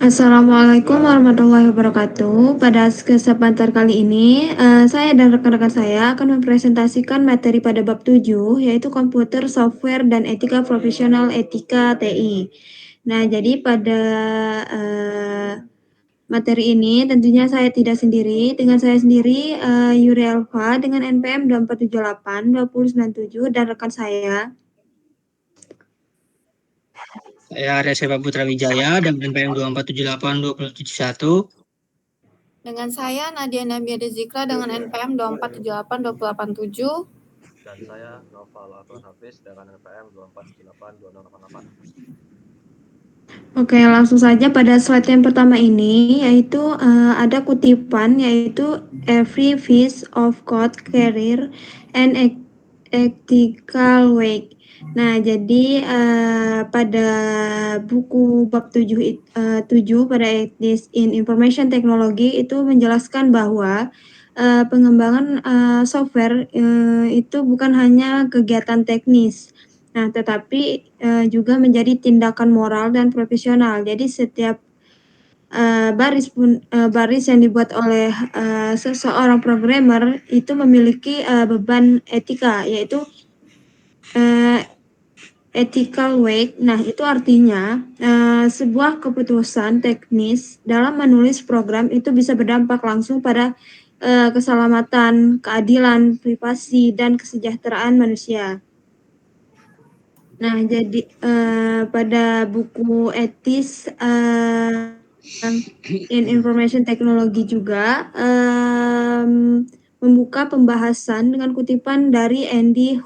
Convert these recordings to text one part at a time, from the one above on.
Assalamualaikum warahmatullahi wabarakatuh. Pada kesempatan kali ini, saya dan rekan-rekan saya akan mempresentasikan materi pada bab 7, yaitu komputer, software, dan etika profesional etika TI. Nah, jadi pada materi ini tentunya saya tidak sendiri. Dengan saya sendiri, Yuri Alfa dengan NPM 2478 2097 dan rekan saya. Saya Arya Seva Putra Wijaya dan NPM 2478 2071. Dengan saya Nadia Nabiade Zikra dengan NPM 2478 2087. Dan saya Noval Alfan Hafiz dengan NPM 2478 2088. Oke, langsung saja pada slide yang pertama ini, yaitu ada kutipan, yaitu every piece of code carrier an ethical way. Nah, jadi pada buku bab 7 pada Ethics in Information Technology itu menjelaskan bahwa pengembangan software itu bukan hanya kegiatan teknis. Nah, tetapi juga menjadi tindakan moral dan profesional. Jadi setiap baris yang dibuat oleh seseorang programmer itu memiliki beban etika, yaitu ethical weight. Nah, itu artinya sebuah keputusan teknis dalam menulis program itu bisa berdampak langsung pada keselamatan, keadilan, privasi, dan kesejahteraan manusia. Nah, jadi pada buku etis in Information Technology juga membuka pembahasan dengan kutipan dari Andy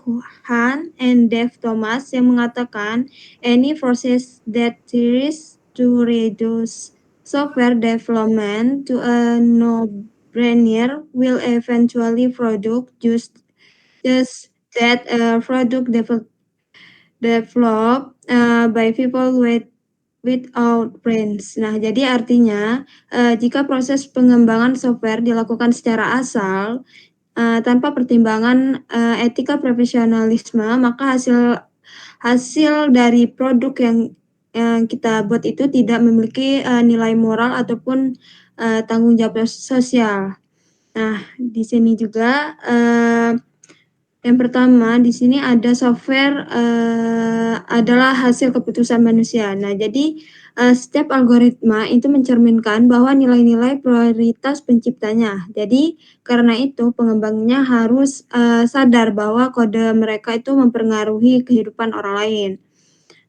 Han and Dave Thomas yang mengatakan any process that tries to reduce software development to a no-brainer will eventually produce just that product developed by people without brains. Nah, jadi artinya jika proses pengembangan software dilakukan secara asal tanpa pertimbangan etika profesionalisme, maka hasil dari produk yang kita buat itu tidak memiliki nilai moral ataupun tanggung jawab sosial. Nah, di sini juga yang pertama, di sini ada software adalah hasil keputusan manusia. Nah, jadi setiap algoritma itu mencerminkan bahwa nilai-nilai prioritas penciptanya. Jadi, karena itu pengembangnya harus sadar bahwa kode mereka itu mempengaruhi kehidupan orang lain.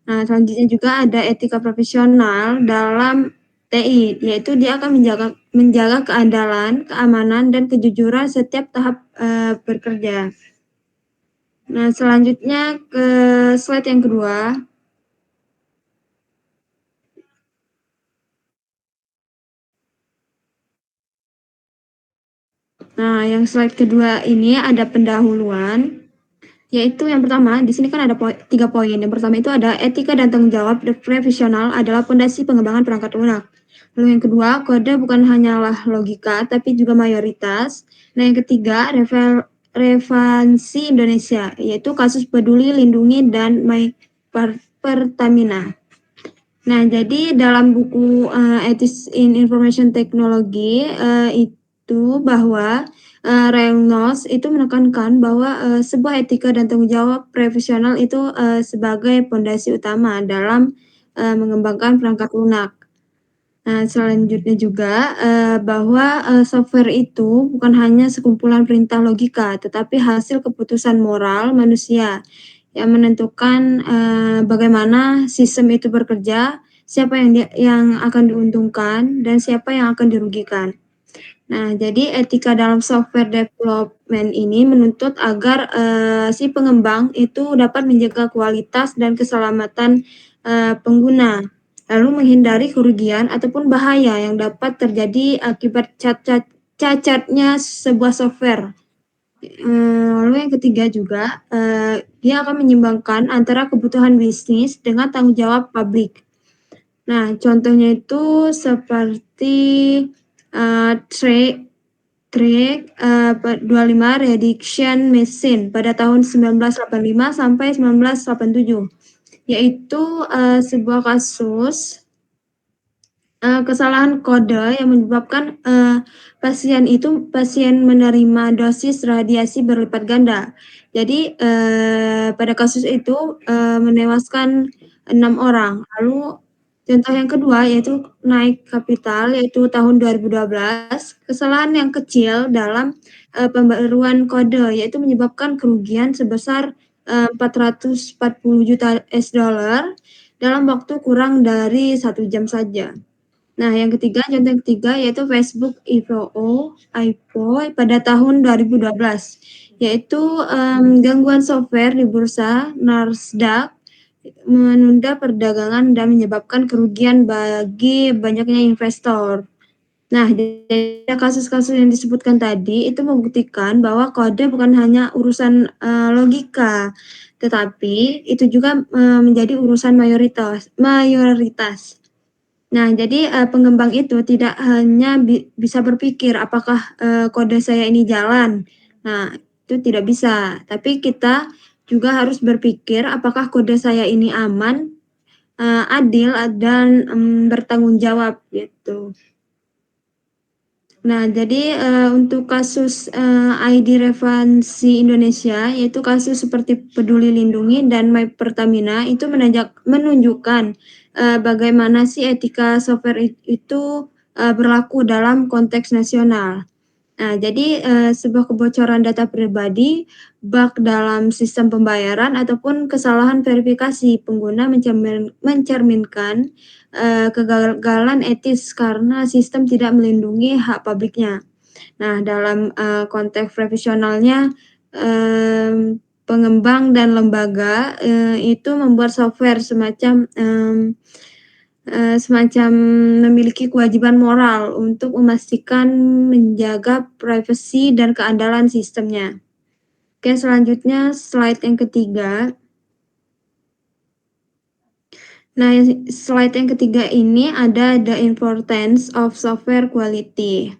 Nah, selanjutnya juga ada etika profesional dalam TI, yaitu dia akan menjaga keandalan, keamanan, dan kejujuran setiap tahap bekerja. Nah, selanjutnya ke slide yang kedua. Nah, yang slide kedua ini ada pendahuluan, yaitu yang pertama, di sini kan ada 3 poin. Yang pertama itu ada etika dan tanggung jawab profesional adalah fondasi pengembangan perangkat lunak. Lalu yang kedua, kode bukan hanyalah logika, tapi juga mayoritas. Nah, yang ketiga, relevansi Indonesia, yaitu kasus Peduli Lindungi dan Pertamina. Nah, jadi dalam buku Ethics in Information Technology itu bahwa Reynolds itu menekankan bahwa sebuah etika dan tanggung jawab profesional itu sebagai fondasi utama dalam mengembangkan perangkat lunak. Nah, selanjutnya juga bahwa software itu bukan hanya sekumpulan perintah logika, tetapi hasil keputusan moral manusia yang menentukan bagaimana sistem itu bekerja, siapa yang akan diuntungkan, dan siapa yang akan dirugikan. Nah, jadi etika dalam software development ini menuntut agar si pengembang itu dapat menjaga kualitas dan keselamatan pengguna, lalu menghindari kerugian ataupun bahaya yang dapat terjadi akibat cacatnya sebuah software. Lalu yang ketiga juga, dia akan menyeimbangkan antara kebutuhan bisnis dengan tanggung jawab publik. Nah, contohnya itu seperti track 25 Reduction Machine pada tahun 1985 sampai 1987. yaitu sebuah kasus kesalahan kode yang menyebabkan pasien menerima dosis radiasi berlipat ganda. Jadi pada kasus itu menewaskan 6 orang. Lalu contoh yang kedua yaitu Nike Capital, yaitu tahun 2012, kesalahan yang kecil dalam pembaruan kode yaitu menyebabkan kerugian sebesar 440 juta $, dalam waktu kurang dari 1 jam saja. Nah, contoh yang ketiga yaitu Facebook IPO pada tahun 2012, yaitu gangguan software di bursa Nasdaq menunda perdagangan dan menyebabkan kerugian bagi banyaknya investor. Nah, jadi kasus-kasus yang disebutkan tadi itu membuktikan bahwa kode bukan hanya urusan logika, tetapi itu juga menjadi urusan mayoritas. Nah, jadi pengembang itu tidak hanya bisa berpikir apakah kode saya ini jalan. Nah, itu tidak bisa. Tapi kita juga harus berpikir apakah kode saya ini aman, adil, dan bertanggung jawab gitu. Nah, jadi untuk kasus ID Revansi Indonesia, yaitu kasus seperti Peduli Lindungi dan My Pertamina, itu menunjukkan bagaimana sih etika software itu berlaku dalam konteks nasional. Nah, jadi sebuah kebocoran data pribadi, bug dalam sistem pembayaran, ataupun kesalahan verifikasi pengguna mencerminkan kegagalan etis karena sistem tidak melindungi hak publiknya. Nah, dalam konteks profesionalnya, pengembang dan lembaga itu membuat software semacam memiliki kewajiban moral untuk memastikan menjaga privasi dan keandalan sistemnya. Oke, selanjutnya slide yang ketiga. Nah, slide yang ketiga ini ada the importance of software quality.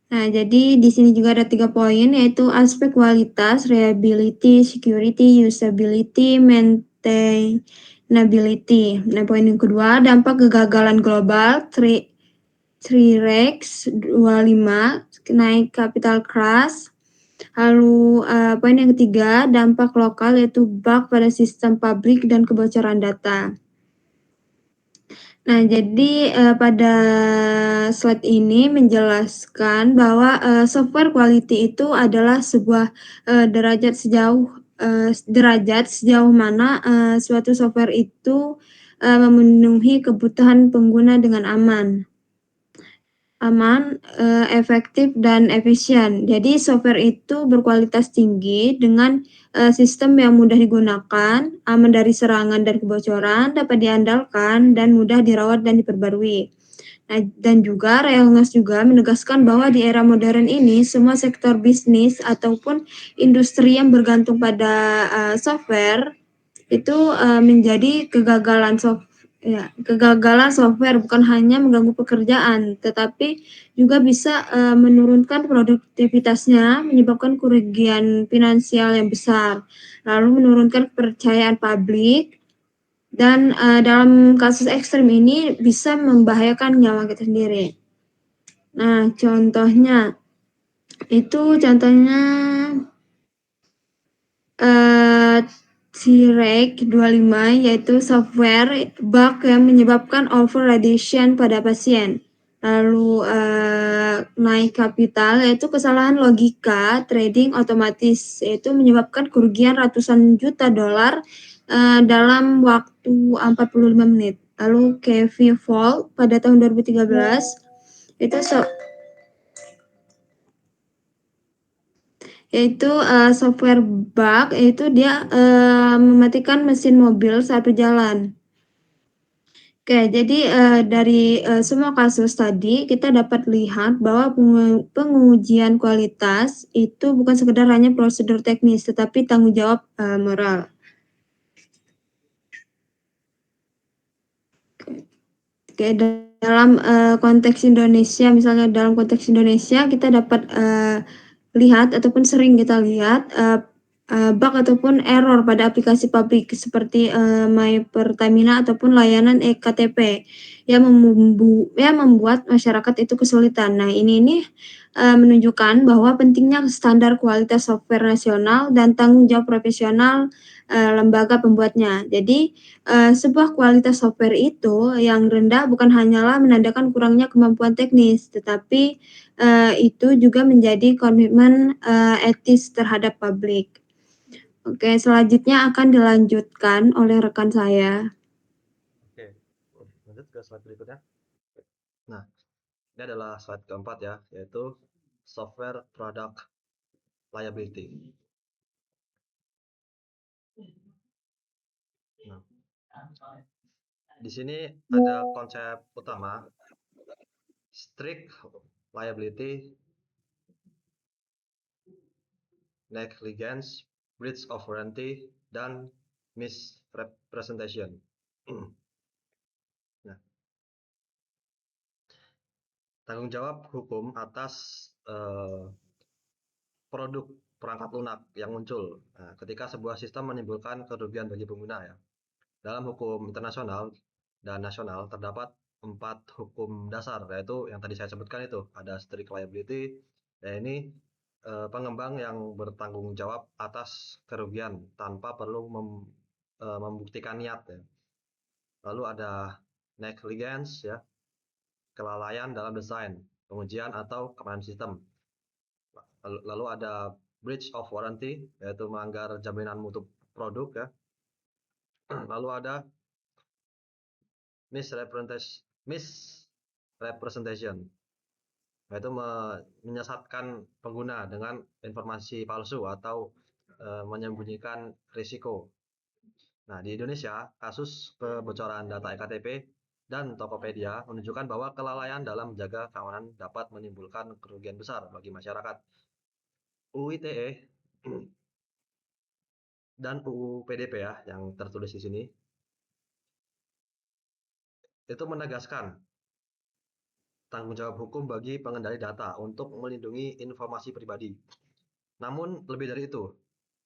Nah, jadi di sini juga ada 3 poin, yaitu aspek kualitas, reliability, security, usability, maintainability. Nah, poin yang kedua, dampak kegagalan global, 3Rex 25, naik capital crash. Lalu poin yang ketiga, dampak lokal, yaitu bug pada sistem pabrik dan kebocoran data. Nah, jadi pada slide ini menjelaskan bahwa software quality itu adalah sebuah derajat sejauh mana suatu software itu memenuhi kebutuhan pengguna dengan aman, efektif, dan efisien. Jadi software itu berkualitas tinggi dengan sistem yang mudah digunakan, aman dari serangan dan kebocoran, dapat diandalkan, dan mudah dirawat dan diperbarui. Nah, dan juga Railngas juga menegaskan bahwa di era modern ini semua sektor bisnis ataupun industri yang bergantung pada software itu menjadi kegagalan software bukan hanya mengganggu pekerjaan, tetapi juga bisa menurunkan produktivitasnya, menyebabkan kerugian finansial yang besar, lalu menurunkan kepercayaan publik, dan dalam kasus ekstrem ini bisa membahayakan nyawa kita sendiri. Nah, contohnya T-Reg 25, yaitu software bug yang menyebabkan over-radiation pada pasien. Lalu Nike Capital, yaitu kesalahan logika trading otomatis, yaitu menyebabkan kerugian ratusan juta $, dalam waktu 45 menit. Lalu KV Vault pada tahun 2013, itu yaitu software bug, yaitu dia mematikan mesin mobil saat berjalan. Oke, jadi dari semua kasus tadi kita dapat lihat bahwa pengujian kualitas itu bukan sekedar hanya prosedur teknis, tetapi tanggung jawab moral. Oke, dalam konteks Indonesia, misalnya dalam konteks Indonesia kita dapat lihat ataupun sering kita lihat bug ataupun error pada aplikasi publik seperti My Pertamina ataupun layanan eKTP yang membuat masyarakat itu kesulitan. Nah, ini menunjukkan bahwa pentingnya standar kualitas software nasional dan tanggung jawab profesional lembaga pembuatnya. Jadi, sebuah kualitas software itu yang rendah bukan hanyalah menandakan kurangnya kemampuan teknis, tetapi itu juga menjadi komitmen etis terhadap publik. Oke, selanjutnya akan dilanjutkan oleh rekan saya. Oke, lanjut ke slide berikutnya. Nah, ini adalah slide keempat ya, yaitu software product liability. Nah, di sini ada konsep utama strict liability, negligence, breach of warranty, dan misrepresentation. Nah, tanggung jawab hukum atas produk perangkat lunak yang muncul ketika sebuah sistem menimbulkan kerugian bagi pengguna ya. Dalam hukum internasional dan nasional terdapat 4 hukum dasar, yaitu yang tadi saya sebutkan itu ada strict liability, ya ini pengembang yang bertanggung jawab atas kerugian tanpa perlu membuktikan niat ya. Lalu ada negligence ya, kelalaian dalam desain, pengujian atau keamanan sistem. Lalu ada breach of warranty, yaitu melanggar jaminan mutu produk ya. Lalu ada misrepresentation, yaitu menyesatkan pengguna dengan informasi palsu atau menyembunyikan risiko. Nah, di Indonesia, kasus kebocoran data eKTP dan Tokopedia menunjukkan bahwa kelalaian dalam menjaga keamanan dapat menimbulkan kerugian besar bagi masyarakat. UU ITE dan UU PDP ya, yang tertulis di sini, itu menegaskan tanggung jawab hukum bagi pengendali data untuk melindungi informasi pribadi. Namun lebih dari itu,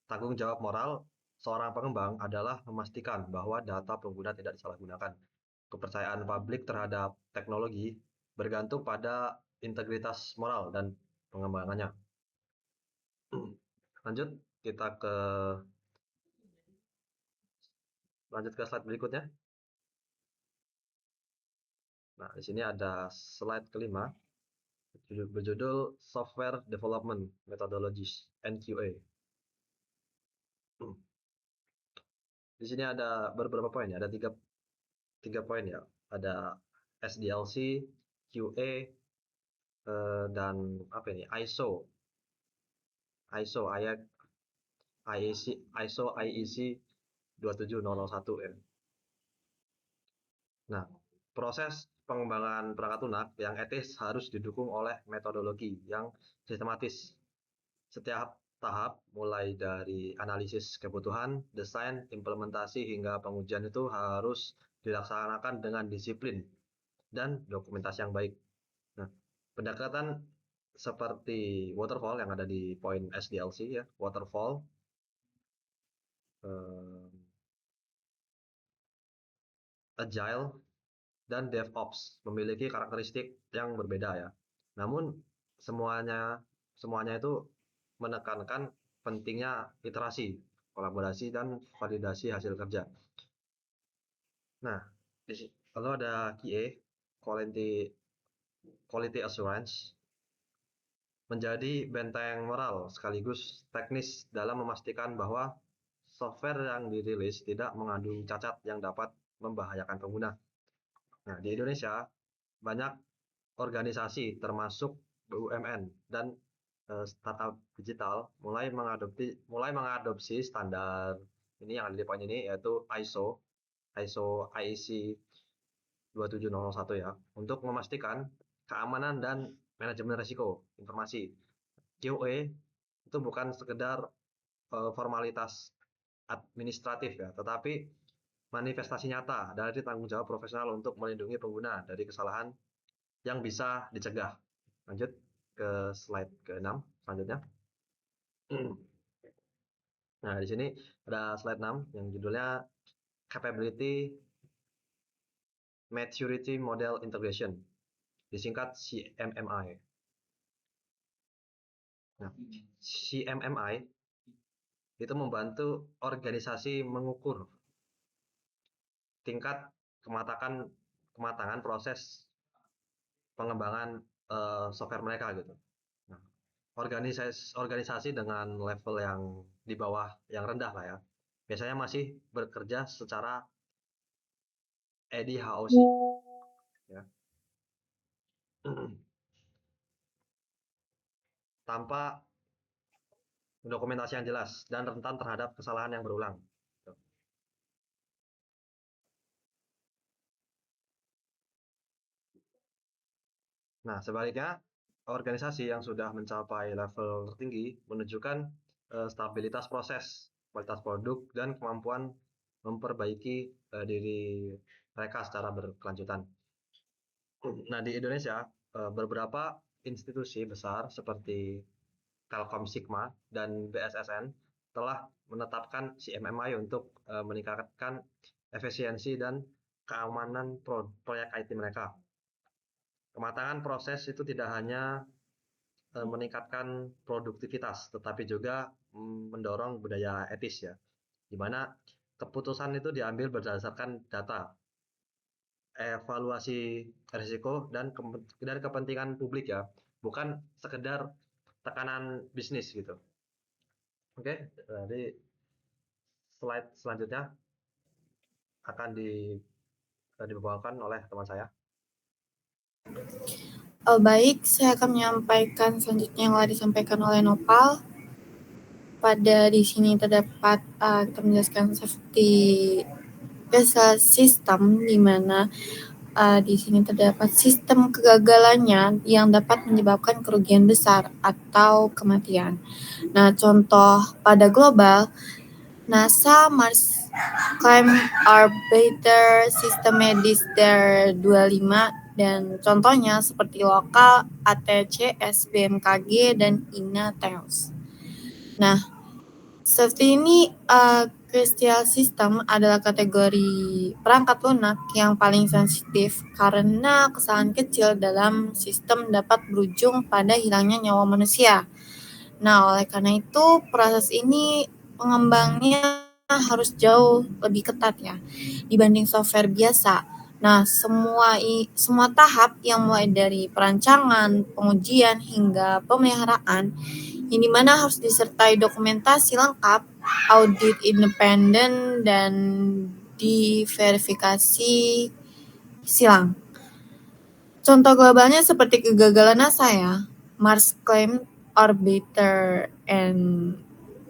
tanggung jawab moral seorang pengembang adalah memastikan bahwa data pengguna tidak disalahgunakan. Kepercayaan publik terhadap teknologi bergantung pada integritas moral dan pengembangannya. Lanjut ke slide berikutnya. Nah, di sini ada slide kelima berjudul Software Development Methodologies (NQA). Di sini ada beberapa poin ya, ada tiga poin ya. Ada SDLC, QA, dan apa ini? ISO IEC 27001 ya. Nah, proses pengembangan perangkat lunak yang etis harus didukung oleh metodologi yang sistematis. Setiap tahap, mulai dari analisis kebutuhan, desain, implementasi, hingga pengujian itu harus dilaksanakan dengan disiplin dan dokumentasi yang baik. Nah, pendekatan seperti waterfall yang ada di poin SDLC ya, waterfall, agile, dan DevOps memiliki karakteristik yang berbeda ya. Namun semuanya itu menekankan pentingnya iterasi, kolaborasi, dan validasi hasil kerja. Nah, lalu ada QA, Quality Assurance, menjadi benteng moral sekaligus teknis dalam memastikan bahwa software yang dirilis tidak mengandung cacat yang dapat membahayakan pengguna. Nah, di Indonesia banyak organisasi termasuk BUMN dan startup digital mulai mengadopsi standar ini yang ada di poin ini, yaitu ISO IEC 27001 ya, untuk memastikan keamanan dan manajemen risiko informasi. QA itu bukan sekedar formalitas administratif ya, tetapi manifestasi nyata dari tanggung jawab profesional untuk melindungi pengguna dari kesalahan yang bisa dicegah. Lanjut ke slide ke-6 selanjutnya. Nah, di sini ada slide 6 yang judulnya Capability Maturity Model Integration, disingkat CMMI. Nah, CMMI itu membantu organisasi mengukur tingkat kematangan proses pengembangan software mereka gitu. Nah, organisasi dengan level yang di bawah yang rendah lah ya, biasanya masih bekerja secara ADHOC ya. Tanpa dokumentasi yang jelas dan rentan terhadap kesalahan yang berulang. Nah, sebaliknya, organisasi yang sudah mencapai level tertinggi menunjukkan stabilitas proses, kualitas produk, dan kemampuan memperbaiki diri mereka secara berkelanjutan. Nah, di Indonesia, beberapa institusi besar seperti Telkom Sigma dan BSSN telah menetapkan CMMI untuk meningkatkan efisiensi dan keamanan proyek IT mereka. Kematangan proses itu tidak hanya meningkatkan produktivitas, tetapi juga mendorong budaya etis ya, di mana keputusan itu diambil berdasarkan data, evaluasi risiko dan kepentingan publik ya, bukan sekedar tekanan bisnis gitu. Oke, jadi slide selanjutnya akan dibawakan oleh teman saya. Baik, saya akan menyampaikan selanjutnya yang telah disampaikan oleh Nopal. Pada di sini terdapat kita menjelaskan safety system, di mana di sini terdapat sistem kegagalannya yang dapat menyebabkan kerugian besar atau kematian. Nah, contoh pada global, NASA Mars Climb Orbiter System Medis DAR 25 dan contohnya seperti lokal ATCS, BMKG, dan INATEOS. Nah, safety ini critical system adalah kategori perangkat lunak yang paling sensitif karena kesalahan kecil dalam sistem dapat berujung pada hilangnya nyawa manusia. Nah, oleh karena itu proses ini pengembangnya harus jauh lebih ketat ya dibanding software biasa. Nah, semua tahap yang mulai dari perancangan, pengujian hingga pemeliharaan yang dimana harus disertai dokumentasi lengkap, audit independen, dan diverifikasi silang. Contoh globalnya seperti kegagalan NASA ya, Mars Climb Orbiter and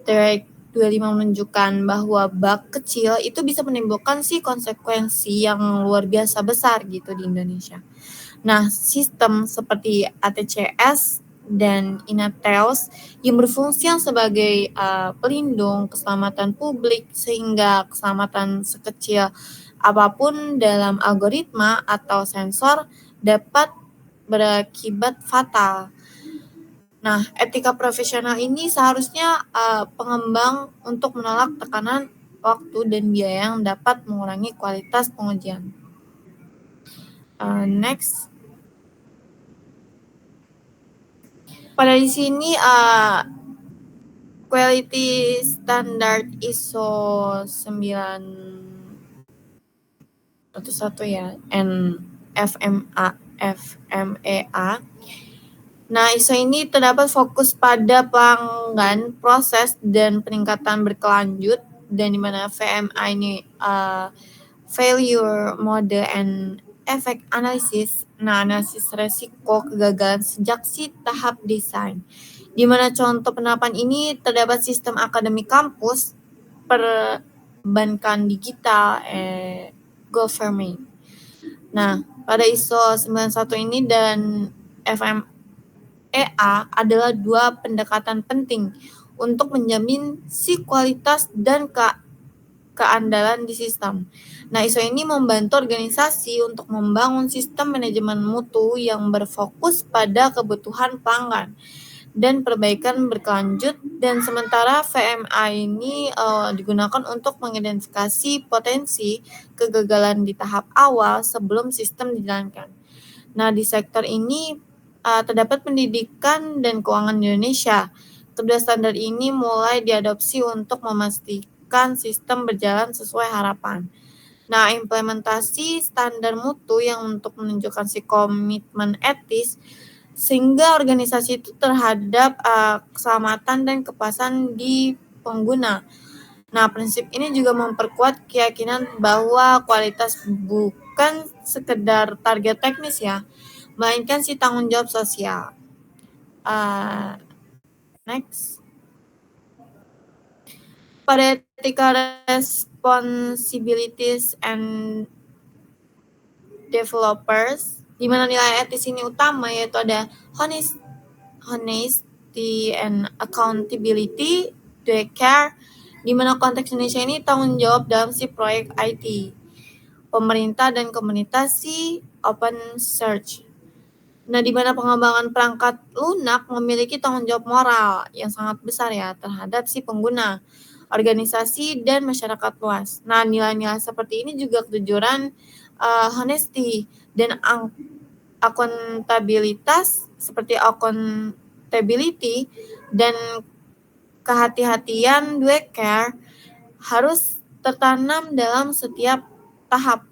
Direct 25 menunjukkan bahwa bug kecil itu bisa menimbulkan konsekuensi yang luar biasa besar gitu di Indonesia. Nah, sistem seperti ATCS dan INATEOS yang berfungsi sebagai pelindung keselamatan publik sehingga keselamatan sekecil apapun dalam algoritma atau sensor dapat berakibat fatal. Nah, etika profesional ini seharusnya pengembang untuk menolak tekanan waktu dan biaya yang dapat mengurangi kualitas pengujian. Next. Pada di sini quality standard ISO 9101 ya, FMEA. Nah, ISO ini terdapat fokus pada pelanggan, proses, dan peningkatan berkelanjut, dan di mana VMA ini failure model and effect analysis. Nah, analisis resiko kegagalan sejak tahap desain. Di mana contoh penerapan ini terdapat sistem akademik kampus, perbankan digital, government. Nah, pada ISO 91 ini dan FMEA adalah dua pendekatan penting untuk menjamin kualitas dan keandalan di sistem. Nah, ISO ini membantu organisasi untuk membangun sistem manajemen mutu yang berfokus pada kebutuhan pelanggan. dan perbaikan berkelanjut, dan sementara VMA ini digunakan untuk mengidentifikasi potensi kegagalan di tahap awal sebelum sistem dijalankan. Nah, di sektor ini terdapat pendidikan dan keuangan di Indonesia. Kedua standar ini mulai diadopsi untuk memastikan sistem berjalan sesuai harapan. Nah, implementasi standar mutu yang untuk menunjukkan si komitmen etis sehingga organisasi itu terhadap keselamatan dan kepuasan di pengguna. Nah, prinsip ini juga memperkuat keyakinan bahwa kualitas bukan sekedar target teknis ya, melainkan si tanggung jawab sosial. Next. Pada ethical responsibilities and developers, di mana nilai etis ini utama, yaitu ada honesty and accountability, due care, di mana konteks Indonesia ini tanggung jawab dalam si proyek IT, pemerintah dan komunitas si open search. Nah, di mana pengembangan perangkat lunak memiliki tanggung jawab moral yang sangat besar ya terhadap si pengguna, organisasi, dan masyarakat luas. Nah, nilai-nilai seperti ini juga kejujuran, honesty, dan akuntabilitas seperti accountability dan kehati-hatian, due care, harus tertanam dalam setiap tahap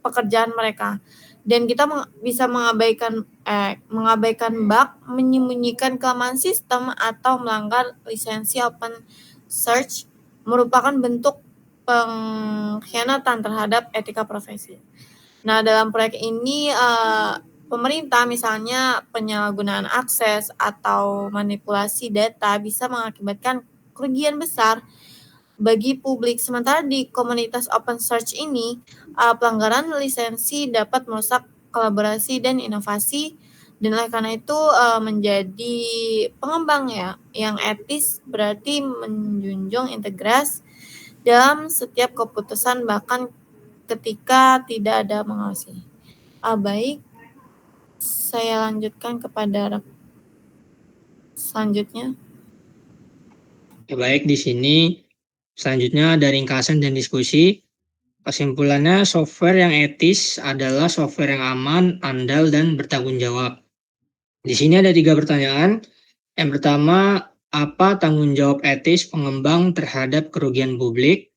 pekerjaan mereka. Dan kita bisa mengabaikan bug, menyembunyikan kelemahan sistem, atau melanggar lisensi open search merupakan bentuk pengkhianatan terhadap etika profesi. Nah, dalam proyek ini pemerintah misalnya penyalahgunaan akses atau manipulasi data bisa mengakibatkan kerugian besar bagi publik. Sementara di komunitas open search ini, pelanggaran lisensi dapat merusak kolaborasi dan inovasi, dan oleh karena itu menjadi pengembang ya yang etis berarti menjunjung integritas dalam setiap keputusan, bahkan ketika tidak ada mengawasi. Baik, saya lanjutkan kepada selanjutnya. Baik, di sini selanjutnya ada ringkasan dan diskusi. Kesimpulannya, software yang etis adalah software yang aman, andal, dan bertanggung jawab. Di sini ada 3 pertanyaan. Yang pertama, apa tanggung jawab etis pengembang terhadap kerugian publik?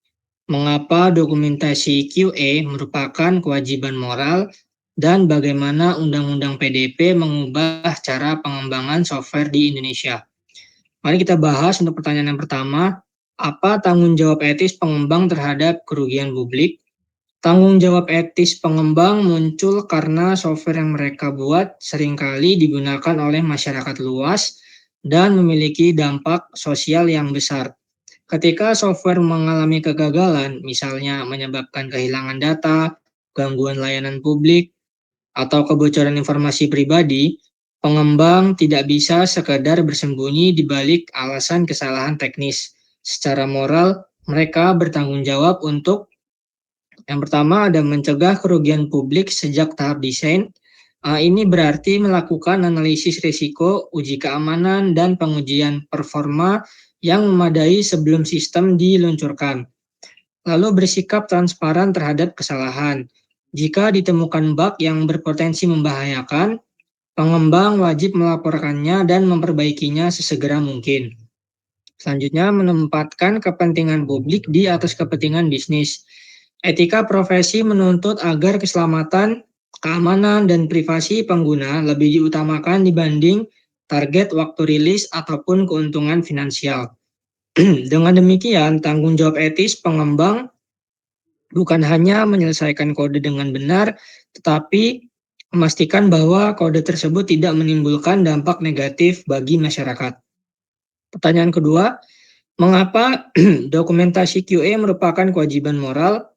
Mengapa dokumentasi QA merupakan kewajiban moral? Dan bagaimana Undang-Undang PDP mengubah cara pengembangan software di Indonesia? Mari kita bahas untuk pertanyaan yang pertama, apa tanggung jawab etis pengembang terhadap kerugian publik? Tanggung jawab etis pengembang muncul karena software yang mereka buat seringkali digunakan oleh masyarakat luas dan memiliki dampak sosial yang besar. Ketika software mengalami kegagalan, misalnya menyebabkan kehilangan data, gangguan layanan publik, atau kebocoran informasi pribadi, pengembang tidak bisa sekadar bersembunyi di balik alasan kesalahan teknis. Secara moral, mereka bertanggung jawab untuk yang pertama ada mencegah kerugian publik sejak tahap desain. Ini berarti melakukan analisis risiko, uji keamanan, dan pengujian performa yang memadai sebelum sistem diluncurkan. Lalu bersikap transparan terhadap kesalahan. Jika ditemukan bug yang berpotensi membahayakan, pengembang wajib melaporkannya dan memperbaikinya sesegera mungkin. Selanjutnya, menempatkan kepentingan publik di atas kepentingan bisnis. Etika profesi menuntut agar keselamatan, keamanan, dan privasi pengguna lebih diutamakan dibanding target waktu rilis ataupun keuntungan finansial. Dengan demikian, tanggung jawab etis pengembang bukan hanya menyelesaikan kode dengan benar, tetapi memastikan bahwa kode tersebut tidak menimbulkan dampak negatif bagi masyarakat. Pertanyaan kedua, mengapa dokumentasi QA merupakan kewajiban moral?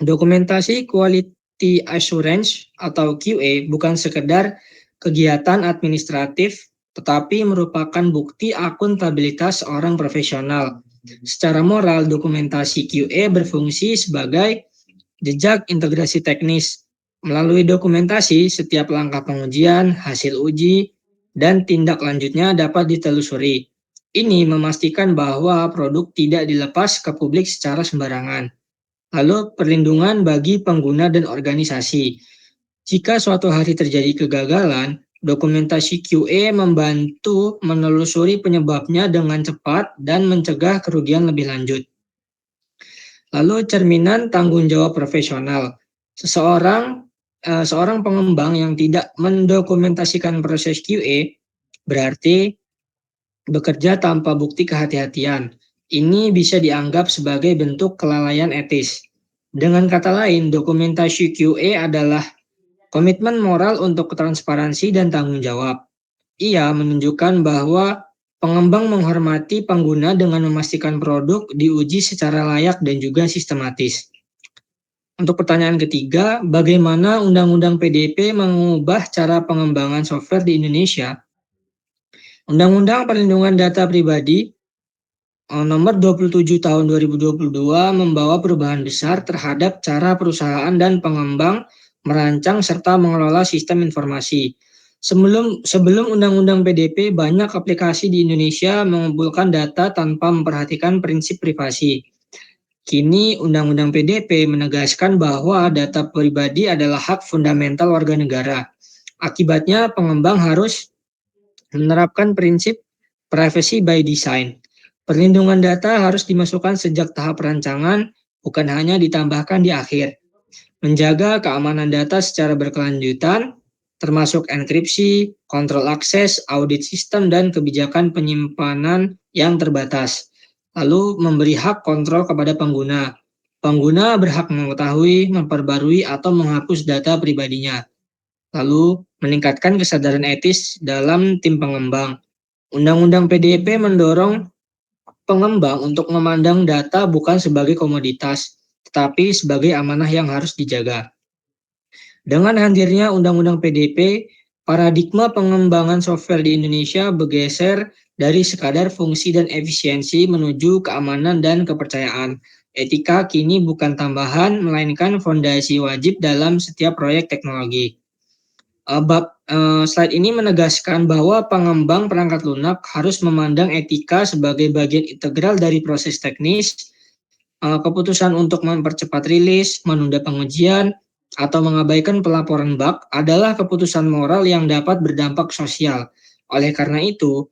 Dokumentasi Quality Assurance atau QA bukan sekedar kegiatan administratif, tetapi merupakan bukti akuntabilitas seorang profesional. Secara moral, dokumentasi QA berfungsi sebagai jejak integrasi teknis. Melalui dokumentasi, setiap langkah pengujian, hasil uji, dan tindak lanjutnya dapat ditelusuri. Ini memastikan bahwa produk tidak dilepas ke publik secara sembarangan. Lalu perlindungan bagi pengguna dan organisasi. Jika suatu hari terjadi kegagalan, dokumentasi QA membantu menelusuri penyebabnya dengan cepat dan mencegah kerugian lebih lanjut. Lalu cerminan tanggung jawab profesional. Seorang pengembang yang tidak mendokumentasikan proses QA berarti bekerja tanpa bukti kehati-hatian. Ini bisa dianggap sebagai bentuk kelalaian etis. Dengan kata lain, dokumentasi QA adalah komitmen moral untuk transparansi dan tanggung jawab. Ia menunjukkan bahwa pengembang menghormati pengguna dengan memastikan produk diuji secara layak dan juga sistematis. Untuk pertanyaan ketiga, bagaimana Undang-Undang PDP mengubah cara pengembangan software di Indonesia? Undang-Undang Perlindungan Data Pribadi Nomor 27 Tahun 2022 membawa perubahan besar terhadap cara perusahaan dan pengembang merancang serta mengelola sistem informasi. Sebelum Undang-Undang PDP, banyak aplikasi di Indonesia mengumpulkan data tanpa memperhatikan prinsip privasi. Kini Undang-Undang PDP menegaskan bahwa data pribadi adalah hak fundamental warga negara. Akibatnya, pengembang harus menerapkan prinsip privacy by design. Perlindungan data harus dimasukkan sejak tahap perancangan, bukan hanya ditambahkan di akhir. Menjaga keamanan data secara berkelanjutan, termasuk enkripsi, kontrol akses, audit sistem, dan kebijakan penyimpanan yang terbatas. Lalu memberi hak kontrol kepada pengguna. Pengguna berhak mengetahui, memperbarui, atau menghapus data pribadinya. Lalu meningkatkan kesadaran etis dalam tim pengembang. Undang-Undang PDP mendorong pengembang untuk memandang data bukan sebagai komoditas, tetapi sebagai amanah yang harus dijaga. Dengan hadirnya Undang-Undang PDP, paradigma pengembangan software di Indonesia bergeser dari sekadar fungsi dan efisiensi menuju keamanan dan kepercayaan. Etika kini bukan tambahan, melainkan fondasi wajib dalam setiap proyek teknologi. Slide ini menegaskan bahwa pengembang perangkat lunak harus memandang etika sebagai bagian integral dari proses teknis. Keputusan untuk mempercepat rilis, menunda pengujian, atau mengabaikan pelaporan bug adalah keputusan moral yang dapat berdampak sosial. Oleh karena itu,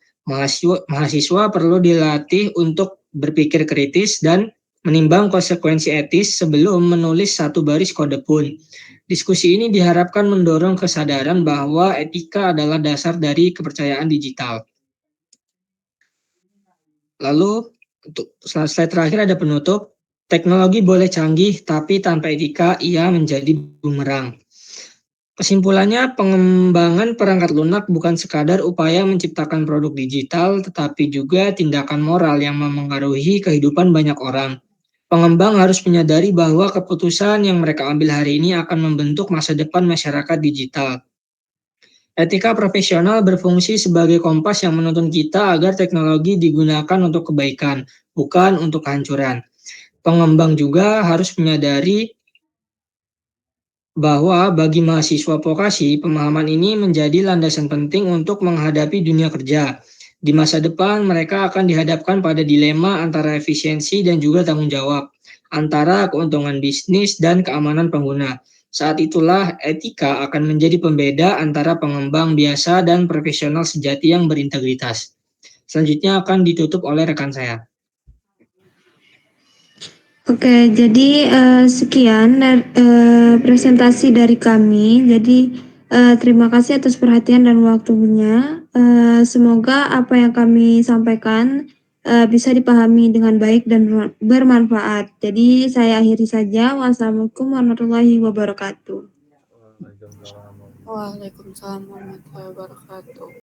mahasiswa perlu dilatih untuk berpikir kritis dan menimbang konsekuensi etis sebelum menulis satu baris kode pun. Diskusi ini diharapkan mendorong kesadaran bahwa etika adalah dasar dari kepercayaan digital. Lalu, untuk slide terakhir ada penutup. Teknologi boleh canggih, tapi tanpa etika ia menjadi bumerang. Kesimpulannya, pengembangan perangkat lunak bukan sekadar upaya menciptakan produk digital, tetapi juga tindakan moral yang memengaruhi kehidupan banyak orang. Pengembang harus menyadari bahwa keputusan yang mereka ambil hari ini akan membentuk masa depan masyarakat digital. Etika profesional berfungsi sebagai kompas yang menuntun kita agar teknologi digunakan untuk kebaikan, bukan untuk kehancuran. Pengembang juga harus menyadari bahwa bagi mahasiswa vokasi, pemahaman ini menjadi landasan penting untuk menghadapi dunia kerja. Di masa depan, mereka akan dihadapkan pada dilema antara efisiensi dan juga tanggung jawab, antara keuntungan bisnis dan keamanan pengguna. Saat itulah etika akan menjadi pembeda antara pengembang biasa dan profesional sejati yang berintegritas. Selanjutnya akan ditutup oleh rekan saya. Oke, jadi sekian presentasi dari kami. Jadi terima kasih atas perhatian dan waktunya. Semoga apa yang kami sampaikan bisa dipahami dengan baik dan bermanfaat. Jadi saya akhiri saja. Wassalamualaikum warahmatullahi wabarakatuh. Waalaikumsalam warahmatullahi wabarakatuh.